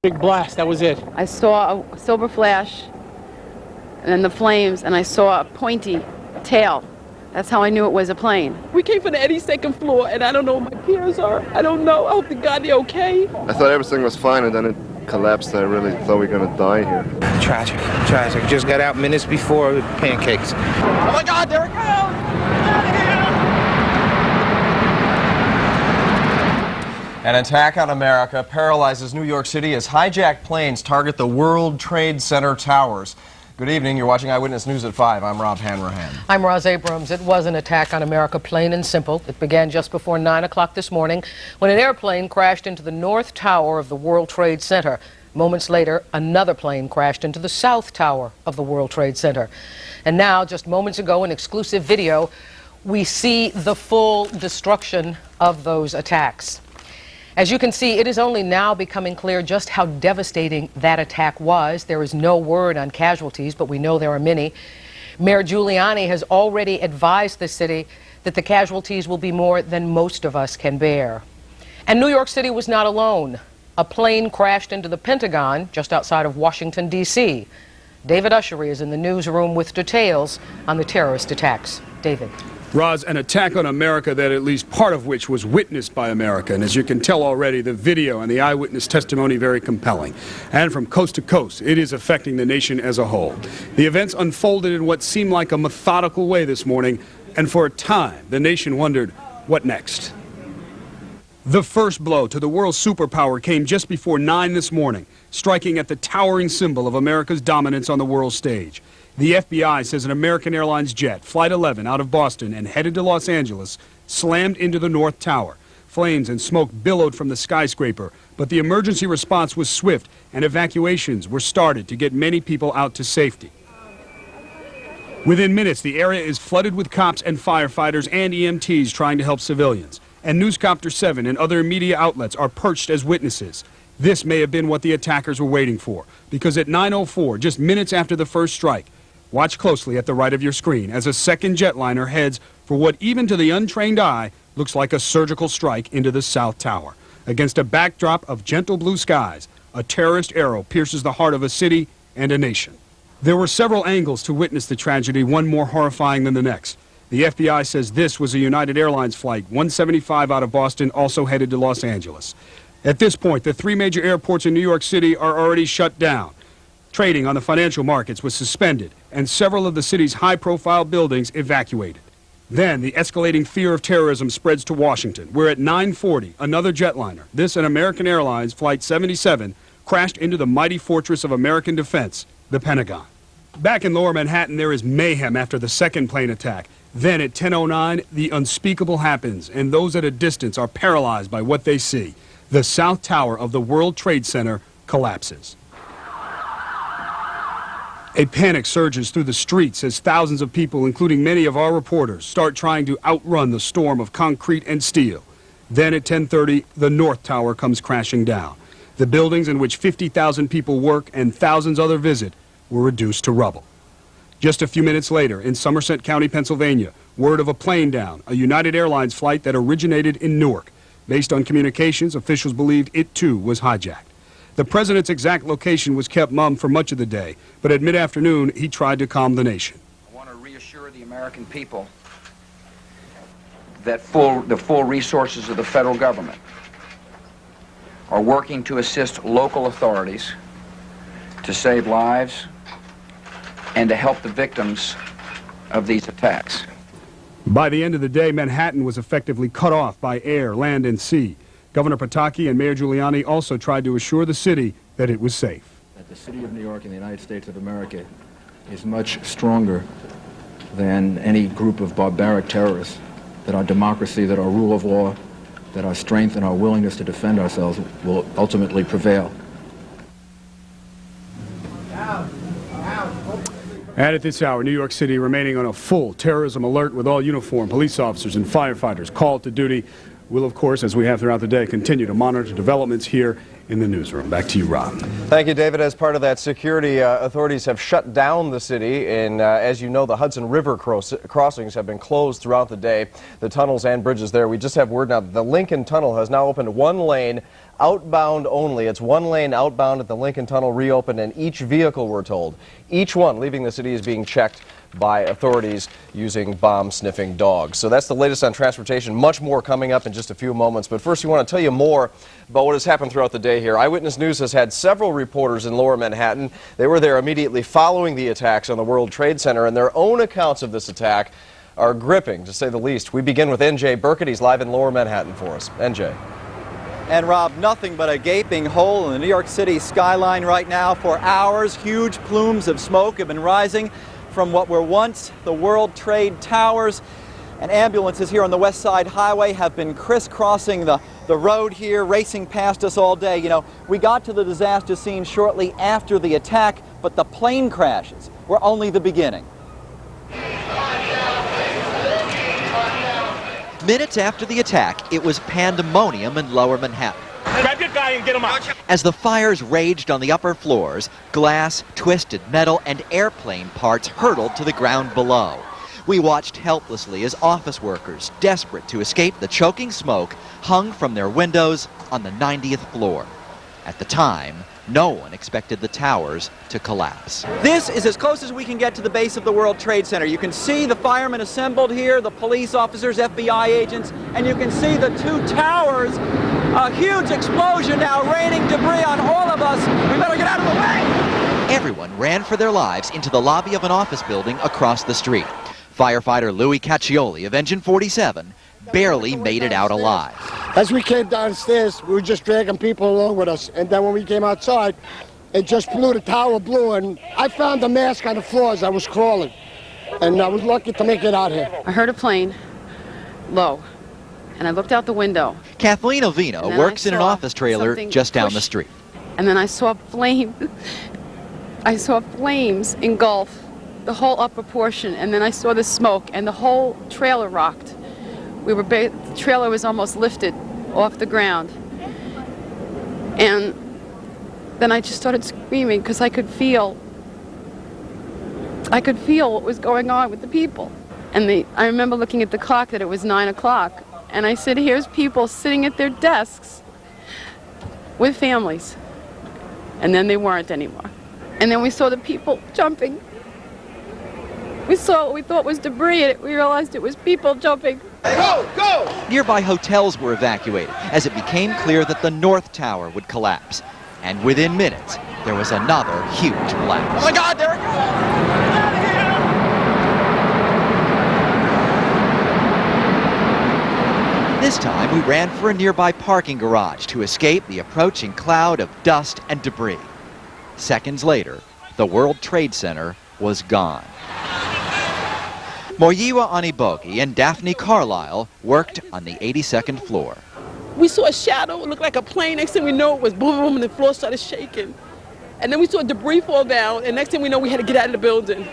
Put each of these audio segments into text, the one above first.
Big blast, that was it. I saw a silver flash and then the flames, and I saw a pointy tail. That's how I knew it was a plane. We came from the 82nd floor, and I don't know where my peers are. I don't know. I hope to God they're okay. I thought everything was fine, and then it collapsed. I really thought we were going to die here. Tragic, tragic. Just got out minutes before with pancakes. Oh my God, there it goes! An attack on America paralyzes New York City as hijacked planes target the World Trade Center towers. Good evening. You're watching Eyewitness News at 5. I'm Rob Hanrahan. I'm Roz Abrams. It was an attack on America, plain and simple. It began just before 9 o'clock this morning when an airplane crashed into the North Tower of the World Trade Center. Moments later, another plane crashed into the South Tower of the World Trade Center. And now, just moments ago, in exclusive video, we see the full destruction of those attacks. As you can see, it is only now becoming clear just how devastating that attack was. There is no word on casualties, but we know there are many. Mayor Giuliani has already advised the city that the casualties will be more than most of us can bear. And New York City was not alone. A plane crashed into the Pentagon just outside of Washington, D.C. David Ushery is in the newsroom with details on the terrorist attacks. David. Roz, an attack on America that at least part of which was witnessed by America. And as you can tell already, the video and the eyewitness testimony very compelling. And from coast to coast, it is affecting the nation as a whole. The events unfolded in what seemed like a methodical way this morning. And for a time, the nation wondered, what next? The first blow to the world superpower came just before 9 this morning, striking at the towering symbol of America's dominance on the world stage. The FBI says an American Airlines jet, Flight 11, out of Boston and headed to Los Angeles, slammed into the North Tower. Flames and smoke billowed from the skyscraper, but the emergency response was swift and evacuations were started to get many people out to safety. Within minutes, the area is flooded with cops and firefighters and EMTs trying to help civilians. And Newscopter 7 and other media outlets are perched as witnesses. This may have been what the attackers were waiting for, because at 9:04, just minutes after the first strike, watch closely at the right of your screen as a second jetliner heads for what even to the untrained eye looks like a surgical strike into the South Tower. Against a backdrop of gentle blue skies, a terrorist arrow pierces the heart of a city and a nation. There were several angles to witness the tragedy, one more horrifying than the next. The FBI says this was a United Airlines flight 175 out of Boston, also headed to Los Angeles. At this point, the 3 major airports in New York City are already shut down. Trading on the financial markets was suspended, and several of the city's high-profile buildings evacuated. Then, the escalating fear of terrorism spreads to Washington, where at 9:40, another jetliner, this an American Airlines Flight 77, crashed into the mighty fortress of American defense, the Pentagon. Back in Lower Manhattan, there is mayhem after the second plane attack. Then, at 10:09, the unspeakable happens, and those at a distance are paralyzed by what they see. The South Tower of the World Trade Center collapses. A panic surges through the streets as thousands of people, including many of our reporters, start trying to outrun the storm of concrete and steel. Then at 10:30, the North Tower comes crashing down. The buildings in which 50,000 people work and thousands other visit were reduced to rubble. Just a few minutes later, in Somerset County, Pennsylvania, word of a plane down, a United Airlines flight that originated in Newark. Based on communications, officials believed it too was hijacked. The president's exact location was kept mum for much of the day, but at mid-afternoon, he tried to calm the nation. I want to reassure the American people that the full resources of the federal government are working to assist local authorities to save lives and to help the victims of these attacks. By the end of the day, Manhattan was effectively cut off by air, land, and sea. Governor Pataki and Mayor Giuliani also tried to assure the city that it was safe. That the city of New York and the United States of America is much stronger than any group of barbaric terrorists, that our democracy, that our rule of law, that our strength and our willingness to defend ourselves will ultimately prevail. And at this hour, New York City remaining on a full terrorism alert with all uniformed police officers and firefighters called to duty. We'll, of course, as we have throughout the day, continue to monitor developments here in the newsroom. Back to you, Rob. Thank you, David. As part of that security, authorities have shut down the city, and as you know, the Hudson River crossings have been closed throughout the day. The tunnels and bridges there. We just have word now that the Lincoln Tunnel has now opened one lane outbound only. It's one lane outbound at the Lincoln Tunnel reopened, and each vehicle, we're told, each one leaving the city is being checked by authorities using bomb-sniffing dogs. So that's the latest on transportation. Much more coming up in just a few moments. But first, we want to tell you more about what has happened throughout the day here. Eyewitness News has had several reporters in Lower Manhattan. They were there immediately following the attacks on the World Trade Center, and their own accounts of this attack are gripping, to say the least. We begin with N.J. Burkett. He's live in Lower Manhattan for us. N.J. And Rob, nothing but a gaping hole in the New York City skyline right now. For hours, huge plumes of smoke have been rising from what were once the World Trade Towers. And ambulances here on the West Side Highway have been crisscrossing the road here, racing past us all day. You know, we got to the disaster scene shortly after the attack, but the plane crashes were only the beginning. Minutes after the attack, it was pandemonium in Lower Manhattan. Grab your guy and get him out. As the fires raged on the upper floors, glass, twisted metal, and airplane parts hurtled to the ground below. We watched helplessly as office workers, desperate to escape the choking smoke, hung from their windows on the 90th floor. At the time, no one expected the towers to collapse. This is as close as we can get to the base of the World Trade Center. You can see the firemen assembled here, the police officers, FBI agents, and you can see the two towers. A huge explosion now raining debris on all of us. We better get out of the way! Everyone ran for their lives into the lobby of an office building across the street. Firefighter Louis Caccioli of Engine 47 barely made it out alive. As we came downstairs, we were just dragging people along with us. And then when we came outside, it just blew, the tower blew, and I found the mask on the floor as I was crawling. And I was lucky to make it out here. I heard a plane, low, and I looked out the window. Kathleen Ovino works in an office trailer just down the street. And then I saw flames engulf the whole upper portion, and then I saw the smoke, and the whole trailer rocked. The trailer was almost lifted off the ground. And then I just started screaming because I could feel what was going on with the people. And I remember looking at the clock that it was 9 o'clock. And I said, here's people sitting at their desks with families. And then they weren't anymore. And then we saw the people jumping. We saw what we thought was debris, and we realized it was people jumping. Go! Go! Nearby hotels were evacuated as it became clear that the North Tower would collapse. And within minutes, there was another huge blast. Oh my God, there it goes! This time, we ran for a nearby parking garage to escape the approaching cloud of dust and debris. Seconds later, the World Trade Center was gone. Moyiwa Anibogi and Daphne Carlisle worked on the 82nd floor. We saw a shadow, it looked like a plane. Next thing we know, it was boom, boom, and the floor started shaking. And then we saw debris fall down, and next thing we know, we had to get out of the building.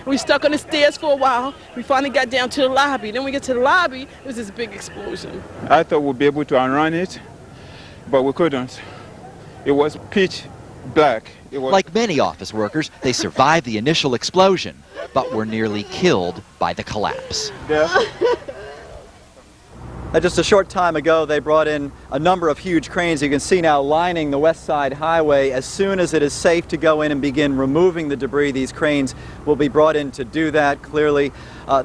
We stuck on the stairs for a while. We finally got down to the lobby. Then we get to the lobby, it was this big explosion. I thought we'd be able to outrun it, but we couldn't. It was pitch black. Like many office workers, they survived the initial explosion, but were nearly killed by the collapse. Just a short time ago, they brought in a number of huge cranes. You can see now lining the West Side Highway. As soon as it is safe to go in and begin removing the debris, these cranes will be brought in to do that. Clearly,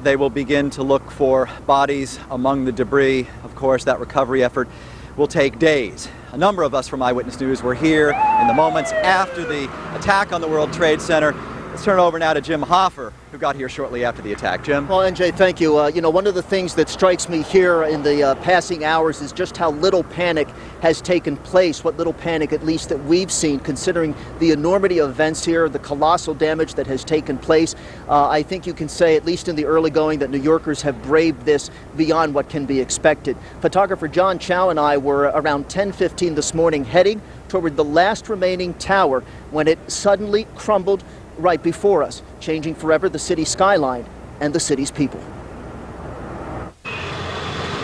they will begin to look for bodies among the debris. Of course, that recovery effort will take days. A number of us from Eyewitness News were here in the moments after the attack on the World Trade Center. Let's turn it over now to Jim Hoffer, who got here shortly after the attack. Jim? Well, NJ, thank you. You know, one of the things that strikes me here in the passing hours is just how little panic has taken place, what little panic, at least, that we've seen, considering the enormity of events here, the colossal damage that has taken place. I think you can say, at least in the early going, that New Yorkers have braved this beyond what can be expected. Photographer John Chow and I were around 10:15 this morning heading toward the last remaining tower when it suddenly crumbled right before us, changing forever the city skyline and the city's people.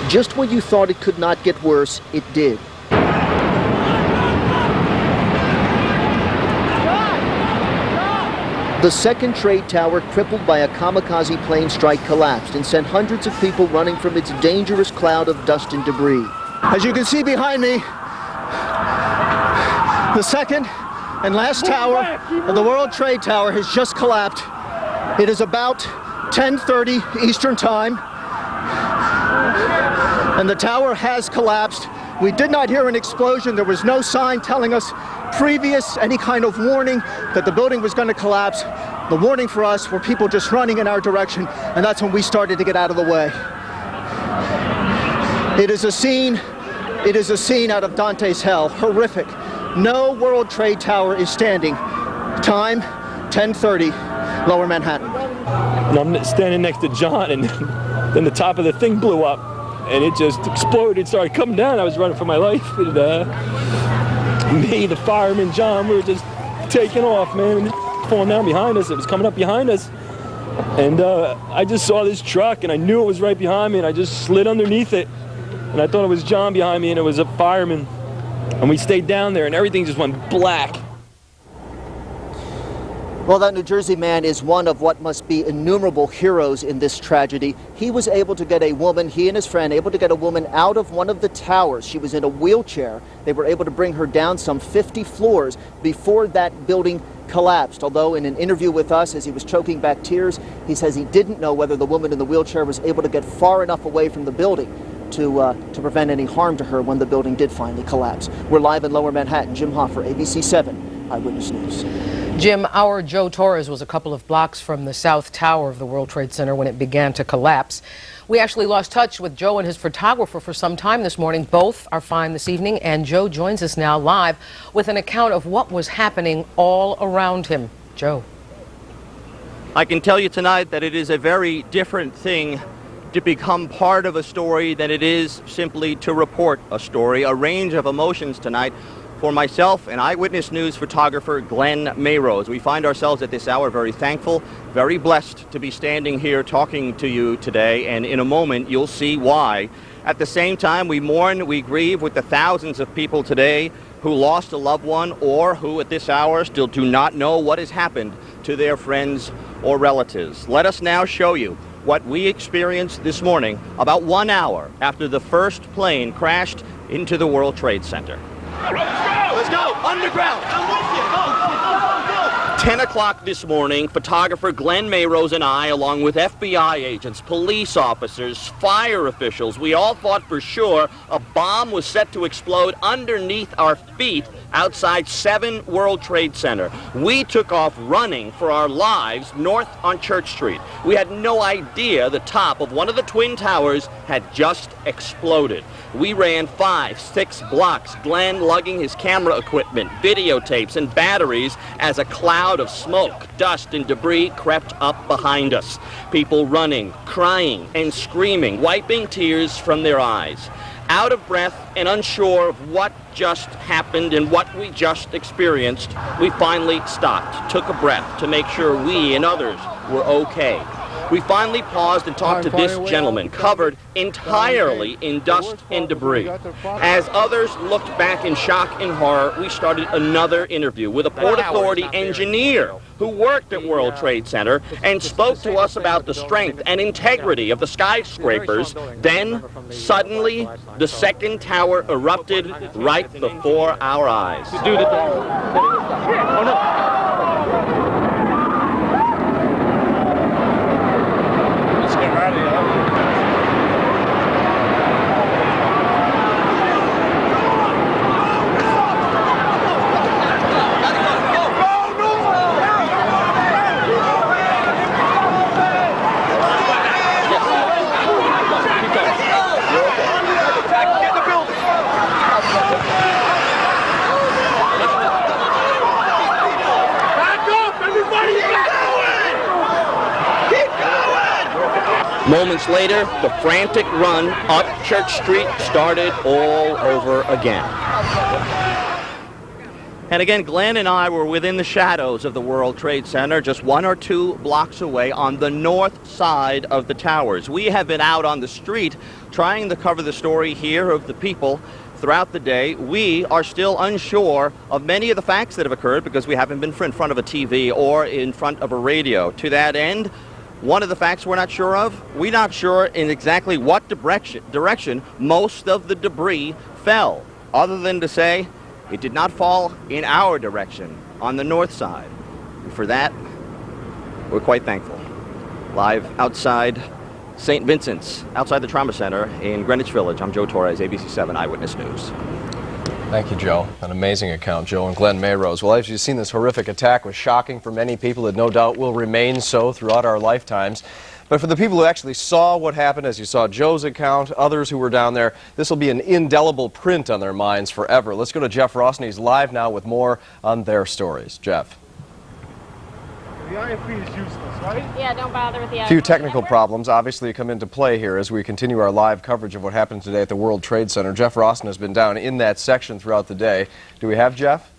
Just when you thought it could not get worse, it did. The second trade tower, crippled by a kamikaze plane strike, collapsed and sent hundreds of people running from its dangerous cloud of dust and debris. As you can see behind me, the second and last tower of the World Trade Tower has just collapsed. It is about 10:30 Eastern Time, and the tower has collapsed. We did not hear an explosion. There was no sign telling us previous any kind of warning that the building was going to collapse. The warning for us were people just running in our direction, and that's when we started to get out of the way. It is a scene out of Dante's hell, horrific. No World Trade Tower is standing. Time, 10:30, Lower Manhattan. And I'm standing next to John, and then the top of the thing blew up, and it just exploded, started coming down. I was running for my life, and me, the fireman, John, we were just taking off, man, and it was falling down behind us. It was coming up behind us, and I just saw this truck, and I knew it was right behind me, and I just slid underneath it, and I thought it was John behind me, and it was a fireman. And we stayed down there, and everything just went black. Well, that New Jersey man is one of what must be innumerable heroes in this tragedy. He was able to get a woman, he and his friend, able to get a woman out of one of the towers. She was in a wheelchair. They were able to bring her down some 50 floors before that building collapsed. Although in an interview with us, as he was choking back tears, he says he didn't know whether the woman in the wheelchair was able to get far enough away from the building to prevent any harm to her when the building did finally collapse. We're live in Lower Manhattan. Jim Hoffer, ABC 7 Eyewitness News. Jim, our Joe Torres was a couple of blocks from the South Tower of the World Trade Center when it began to collapse. We actually lost touch with Joe and his photographer for some time this morning. Both are fine this evening, and Joe joins us now live with an account of what was happening all around him. Joe. I can tell you tonight that it is a very different thing to become part of a story than it is simply to report a story. A range of emotions tonight for myself and Eyewitness News photographer Glenn Mayrose. We find ourselves at this hour very thankful, very blessed to be standing here talking to you today, and in a moment you'll see why. At the same time, we mourn, we grieve with the thousands of people today who lost a loved one or who at this hour still do not know what has happened to their friends or relatives. Let us now show you what we experienced this morning about 1 hour after the first plane crashed into the World Trade Center. Let's go! Underground! I'm with you! Go, go, go, go, go! 10 o'clock this morning, photographer Glenn Mayrose and I, along with FBI agents, police officers, fire officials, we all thought for sure a bomb was set to explode underneath our feet outside 7 World Trade Center. We took off running for our lives north on Church Street. We had no idea the top of one of the Twin Towers had just exploded. We ran 5, 6 blocks, Glenn lugging his camera equipment, videotapes, and batteries as a cloud of smoke, dust, and debris crept up behind us. People running, crying, and screaming, wiping tears from their eyes. Out of breath and unsure of what just happened and what we just experienced, we finally stopped, took a breath to make sure we and others were okay. We finally paused and talked to this gentleman, covered entirely in dust and debris. As others looked back in shock and horror, we started another interview with a Port Authority engineer who worked at World Trade Center and spoke to us about the strength and integrity of the skyscrapers. Then, suddenly, the second tower erupted right before our eyes. Oh, no. Moments later, the frantic run up Church Street started all over again. And again, Glenn and I were within the shadows of the World Trade Center, just 1 or 2 blocks away on the north side of the towers. We have been out on the street trying to cover the story here of the people throughout the day. We are still unsure of many of the facts that have occurred because we haven't been in front of a TV or in front of a radio. To that end, one of the facts we're not sure of, we're not sure in exactly what direction most of the debris fell, other than to say it did not fall in our direction on the north side. And for that, we're quite thankful. Live outside St. Vincent's, outside the Trauma Center in Greenwich Village, I'm Joe Torres, ABC 7 Eyewitness News. Thank you, Joe. An amazing account, Joe and Glenn Mayrose. Well, as you've seen, this horrific attack was shocking for many people. It no doubt will remain so throughout our lifetimes. But for the people who actually saw what happened, as you saw Joe's account, others who were down there, this will be an indelible print on their minds forever. Let's go to Jeff Rossen. He's live now with more on their stories. Jeff. The iron feed is useless, right? Yeah, don't bother with the iron. A few technical problems obviously come into play here as we continue our live coverage of what happened today at the World Trade Center. Jeff Rossen has been down in that section throughout the day. Do we have Jeff?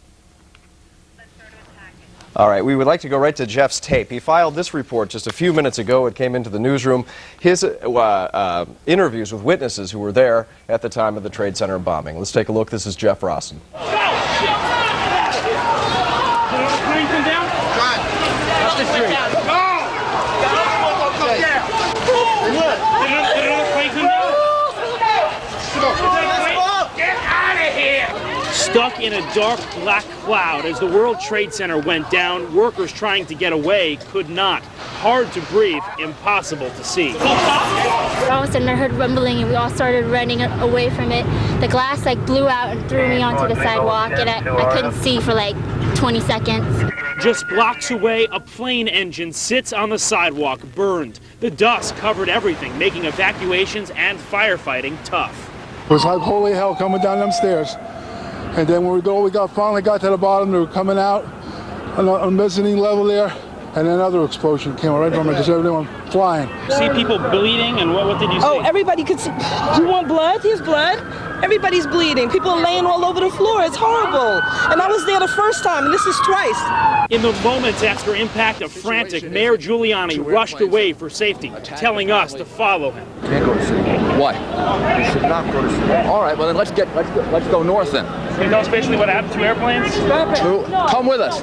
All right, we would like to go right to Jeff's tape. He filed this report just a few minutes ago. It came into the newsroom. His interviews with witnesses who were there at the time of the Trade Center bombing. Let's take a look. This is Jeff Rossen. Stuck in a dark black cloud as the World Trade Center went down, workers trying to get away could not. Hard to breathe, impossible to see. All of a sudden I heard rumbling and we all started running away from it. The glass blew out and threw me onto the sidewalk, and I couldn't see for 20 seconds. Just blocks away, a plane engine sits on the sidewalk, burned. The dust covered everything, making evacuations and firefighting tough. It was like holy hell coming down them stairs. And then when we finally got to the bottom, they were coming out on a mezzanine level there, and another explosion came right from it, just everyone flying. See people bleeding, and what did you see? Oh, everybody could see. You want blood? Here's blood. Everybody's bleeding. People are laying all over the floor. It's horrible. And I was there the first time, and this is twice. In the moments after impact, a frantic Mayor Giuliani rushed away for safety, telling us to follow him. Can't go to City Hall. Why? You should not go to City Hall. All right, well then let's go north then. You know especially what happened to airplanes? Come with us.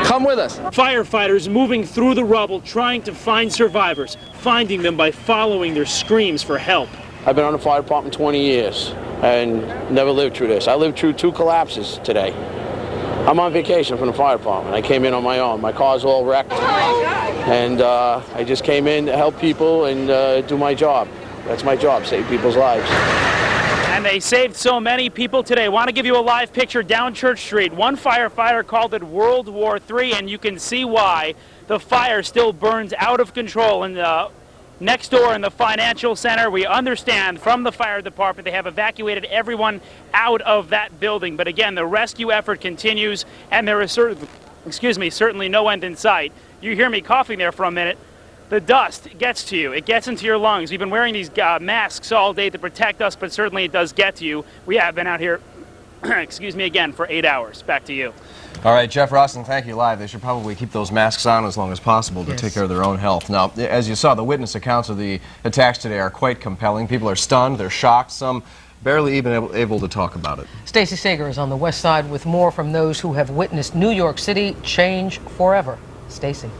Come with us. Firefighters moving through the rubble, trying to find survivors, finding them by following their screams for help. I've been on the fire department 20 years and never lived through this. I lived through 2 collapses today. I'm on vacation from the fire department. I came in on my own. My car's all wrecked. And I just came in to help people and do my job. That's my job, save people's lives. And they saved so many people today. I want to give you a live picture down Church Street. One firefighter called it World War III, and you can see why. The fire still burns out of control. And next door in the financial center, we understand from the fire department they have evacuated everyone out of that building. But again, the rescue effort continues, and there is certainly no end in sight. You hear me coughing there for a minute. The dust gets to you. It gets into your lungs. We've been wearing these masks all day to protect us, but certainly it does get to you. We have been out here, again, for 8 hours. Back to you. All right, Jeff Rossen, thank you live. They should probably keep those masks on as long as possible to take care of their own health. Now, as you saw, the witness accounts of the attacks today are quite compelling. People are stunned, they're shocked, some barely even able to talk about it. Stacey Sager is on the west side with more from those who have witnessed New York City change forever. Stacey.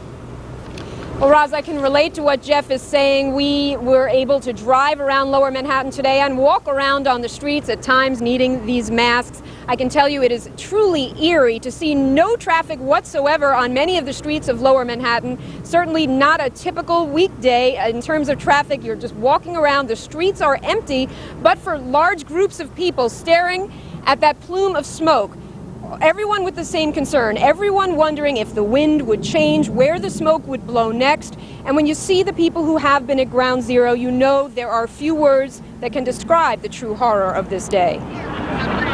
Well, Roz, I can relate to what Jeff is saying. We were able to drive around Lower Manhattan today and walk around on the streets, at times needing these masks. I can tell you it is truly eerie to see no traffic whatsoever on many of the streets of Lower Manhattan. Certainly not a typical weekday in terms of traffic. You're just walking around. The streets are empty, but for large groups of people staring at that plume of smoke. Everyone with the same concern, everyone wondering if the wind would change, where the smoke would blow next. And when you see the people who have been at ground zero, you know there are few words that can describe the true horror of this day.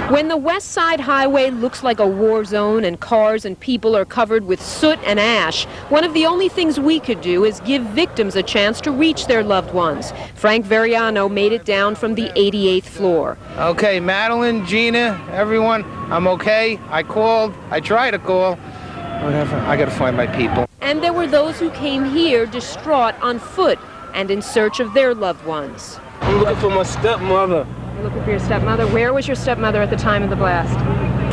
When the West Side Highway looks like a war zone and cars and people are covered with soot and ash, one of the only things we could do is give victims a chance to reach their loved ones. Frank Veriano made it down from the 88th floor. Okay, Madeline, Gina, everyone, I'm okay. I called. I tried to call. Whatever. I got to find my people. And there were those who came here distraught on foot and in search of their loved ones. I'm looking for my stepmother. You're looking for your stepmother. Where was your stepmother at the time of the blast?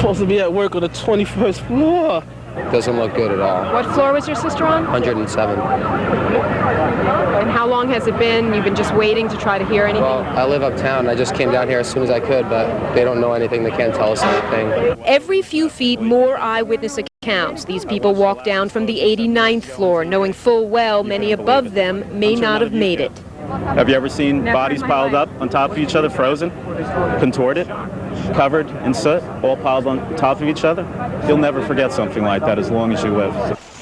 Supposed to be at work on the 21st floor. Doesn't look good at all. What floor was your sister on? 107. And how long has it been? You've been just waiting to try to hear anything? Well, I live uptown. I just came down here as soon as I could, but they don't know anything. They can't tell us anything. Every few feet, more eyewitness accounts. These people walk down from the 89th floor, knowing full well many above them may not have made it. Have you ever seen bodies piled up on top of each other, frozen, contorted, covered in soot, all piled on top of each other? You'll never forget something like that as long as you live.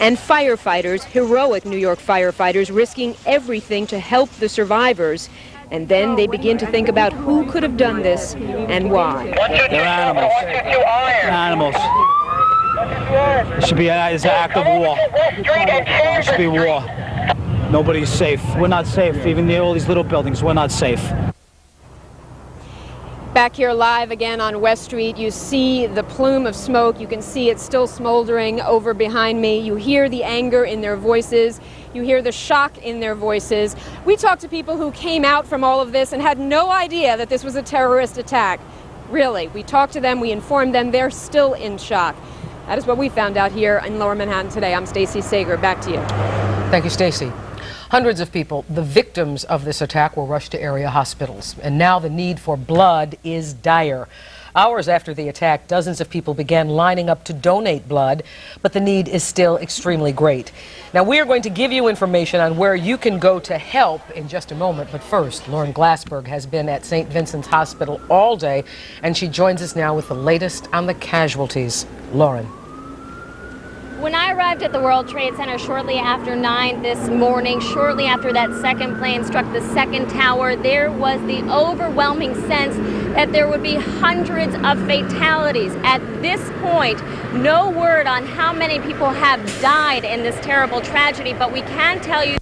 And firefighters, heroic New York firefighters, risking everything to help the survivors. And then they begin to think about who could have done this and why. They're animals. Animals. It should be an act of war. It should be war. Nobody's safe. We're not safe. Even all these little buildings, we're not safe. Back here live again on West Street, you see the plume of smoke. You can see it still smoldering over behind me. You hear the anger in their voices. You hear the shock in their voices. We talked to people who came out from all of this and had no idea that this was a terrorist attack. Really, we talked to them, we informed them, they're still in shock. That is what we found out here in Lower Manhattan today. I'm Stacey Sager. Back to you. Thank you, Stacey. Hundreds of people, the victims of this attack, were rushed to area hospitals. And now the need for blood is dire. Hours after the attack, dozens of people began lining up to donate blood, but the need is still extremely great. Now, we are going to give you information on where you can go to help in just a moment. But first, Lauren Glassberg has been at St. Vincent's Hospital all day, and she joins us now with the latest on the casualties. Lauren. When I arrived at the World Trade Center shortly after 9 this morning, shortly after that second plane struck the second tower, there was the overwhelming sense that there would be hundreds of fatalities. At this point, no word on how many people have died in this terrible tragedy, but we can tell you